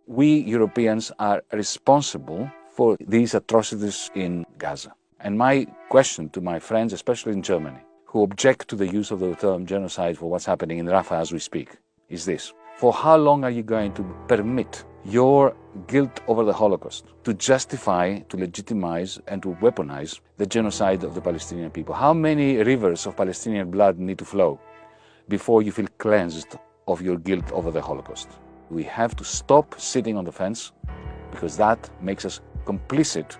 We Europeans are responsible for these atrocities in Gaza. And my question to my friends, especially in Germany, who object to the use of the term genocide for what's happening in Rafah as we speak, is this. For how long are you going to permit your guilt over the Holocaust to justify, to legitimize, and to weaponize the genocide of the Palestinian people? How many rivers of Palestinian blood need to flow before you feel cleansed of your guilt over the Holocaust? We have to stop sitting on the fence, because that makes us complicit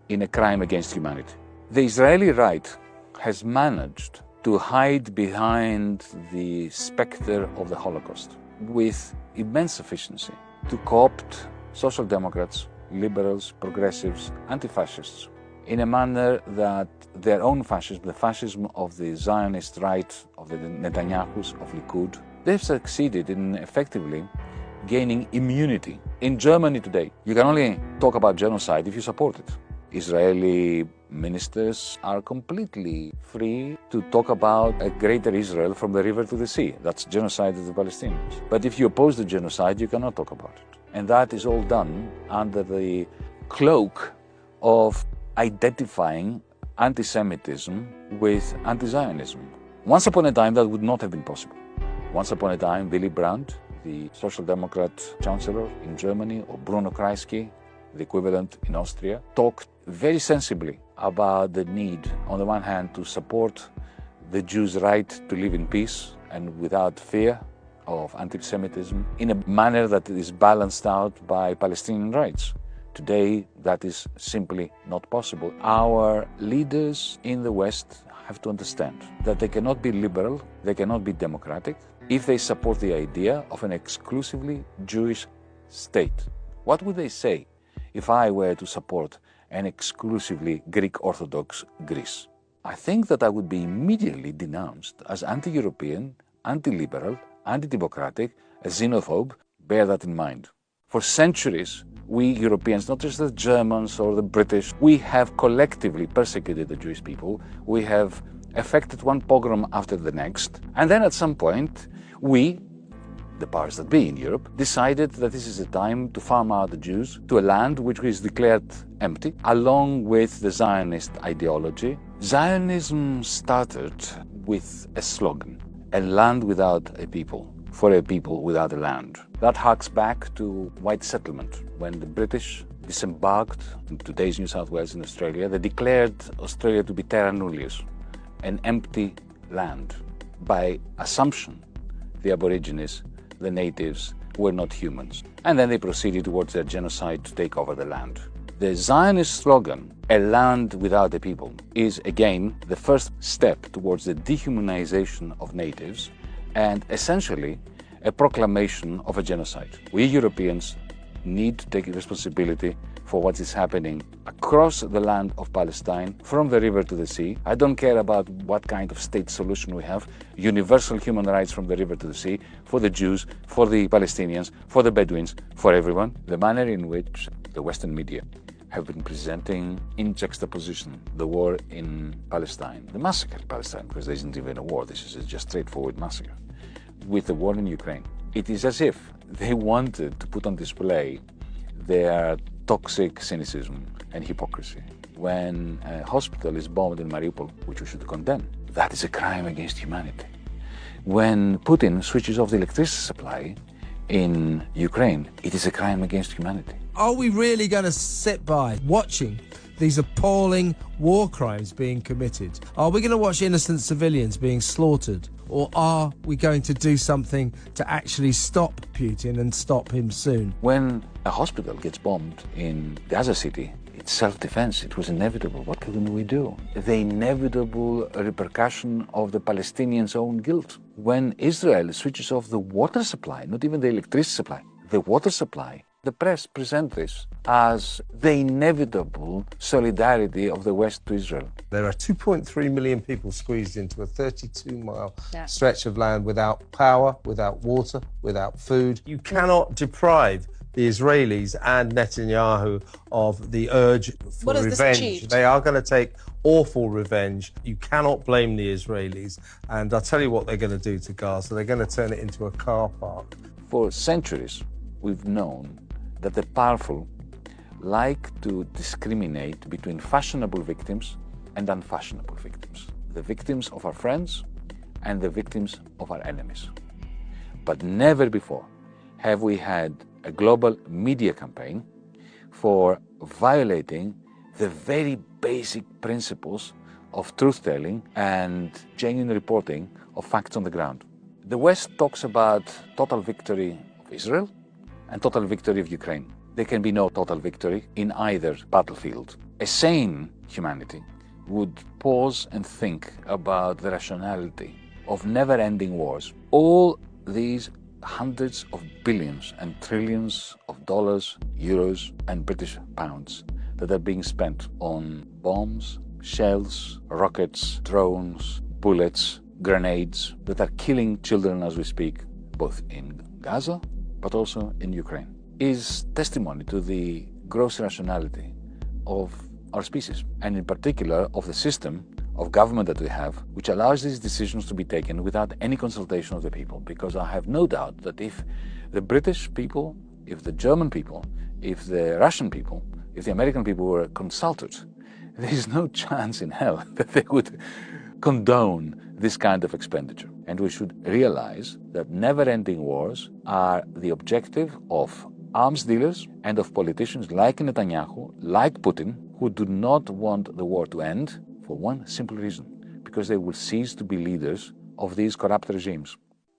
in a crime against humanity. The Israeli right has managed to hide behind the specter of the Holocaust with immense efficiency to co-opt social democrats, liberals, progressives, anti-fascists in a manner that their own fascism, the fascism of the Zionist right, of the Netanyahus, of Likud, they've succeeded in effectively gaining immunity. In Germany today, you can only talk about genocide if you support it. Israeli ministers are completely free to talk about a greater Israel from the river to the sea. That's genocide of the Palestinians. But if you oppose the genocide, you cannot talk about it. And that is all done under the cloak of identifying anti-Semitism with anti-Zionism. Once upon a time, that would not have been possible. Once upon a time, Willy Brandt, the Social Democrat Chancellor in Germany, or Bruno Kreisky, the equivalent in Austria, talked very sensibly about the need, on the one hand, to support the Jews' right to live in peace and without fear of anti-Semitism in a manner that is balanced out by Palestinian rights. Today, that is simply not possible. Our leaders in the West have to understand that they cannot be liberal, they cannot be democratic, if they support the idea of an exclusively Jewish state. What would they say if I were to support an exclusively Greek Orthodox Greece? I think that I would be immediately denounced as anti-European, anti-liberal, anti-democratic, a xenophobe. Bear that in mind. For centuries, we Europeans, not just the Germans or the British, we have collectively persecuted the Jewish people. We have effected one pogrom after the next. And then at some point, we, the powers that be in Europe, decided that this is a time to farm out the Jews to a land which is declared empty, along with the Zionist ideology. Zionism started with a slogan, a land without a people, for a people without a land. That harks back to white settlement. When the British disembarked in today's New South Wales in Australia, they declared Australia to be terra nullius, an empty land. By assumption, the Aborigines, the natives, were not humans. And then they proceeded towards their genocide to take over the land. The Zionist slogan, a land without a people, is again the first step towards the dehumanization of natives and essentially a proclamation of a genocide. We Europeans need to take responsibility for what is happening across the land of Palestine, from the river to the sea. I don't care about what kind of state solution we have. Universal human rights from the river to the sea, for the Jews, for the Palestinians, for the Bedouins, for everyone. The manner in which the Western media have been presenting in juxtaposition the war in Palestine, the massacre in Palestine, because there isn't even a war, this is just straightforward massacre, with the war in Ukraine. It is as if they wanted to put on display their toxic cynicism and hypocrisy. When a hospital is bombed in Mariupol, which we should condemn, that is a crime against humanity. When Putin switches off the electricity supply in Ukraine, it is a crime against humanity. Are we really going to sit by watching these appalling war crimes being committed? Are we going to watch innocent civilians being slaughtered? Or are we going to do something to actually stop Putin and stop him soon? When a hospital gets bombed in Gaza City, it's self-defense. It was inevitable. What can we do? The inevitable repercussion of the Palestinians' own guilt. When Israel switches off the water supply, not even the electricity supply, the water supply, the press present this as the inevitable solidarity of the West to Israel. There are 2.3 million people squeezed into a 32-mile stretch of land without power, without water, without food. You cannot deprive the Israelis and Netanyahu of the urge for revenge. They are going to take awful revenge. You cannot blame the Israelis. And I'll tell you what they're going to do to Gaza. They're going to turn it into a car park. For centuries, we've known that the powerful like to discriminate between fashionable victims and unfashionable victims, the victims of our friends and the victims of our enemies. But never before have we had a global media campaign for violating the very basic principles of truth-telling and genuine reporting of facts on the ground. The West talks about total victory of Israel and total victory of Ukraine. There can be no total victory in either battlefield. A sane humanity would pause and think about the rationality of never-ending wars. All these hundreds of billions and trillions of dollars, euros, and British pounds that are being spent on bombs, shells, rockets, drones, bullets, grenades that are killing children as we speak, both in Gaza but also in Ukraine, is testimony to the gross irrationality of our species, and in particular of the system of government that we have, which allows these decisions to be taken without any consultation of the people. Because I have no doubt that if the British people, if the German people, if the Russian people, if the American people were consulted, there is no chance in hell that they would condone this kind of expenditure. And we should realize that never-ending wars are the objective of arms dealers and of politicians like Netanyahu, like Putin, who do not want the war to end for one simple reason, because they will cease to be leaders of these corrupt regimes.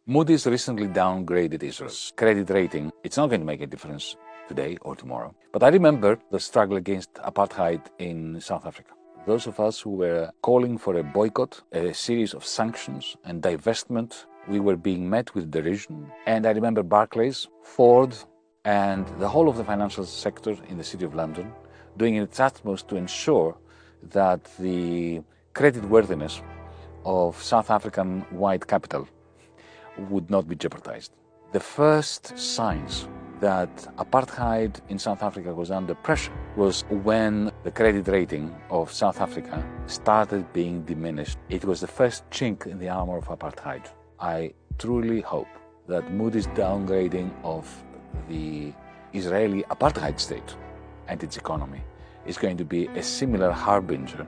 Moody's recently downgraded Israel's credit rating. It's not going to make a difference today or tomorrow. But I remember the struggle against apartheid in South Africa. Those of us who were calling for a boycott, a series of sanctions and divestment, we were being met with derision. And I remember Barclays, Ford, and the whole of the financial sector in the City of London doing its utmost to ensure that the creditworthiness of South African white capital would not be jeopardized. The first signs that apartheid in South Africa was under pressure was when the credit rating of South Africa started being diminished. It was the first chink in the armor of apartheid. I truly hope that Moody's downgrading of the Israeli apartheid state and its economy is going to be a similar harbinger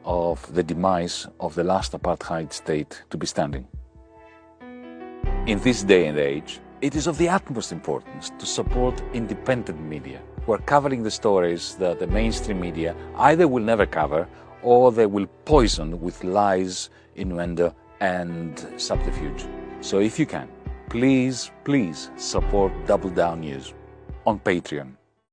of the demise of the last apartheid state to be standing. In this day and age, it is of the utmost importance to support independent media who are covering the stories that the mainstream media either will never cover or they will poison with lies, innuendo, and subterfuge. So if you can, please support Double Down News on Patreon.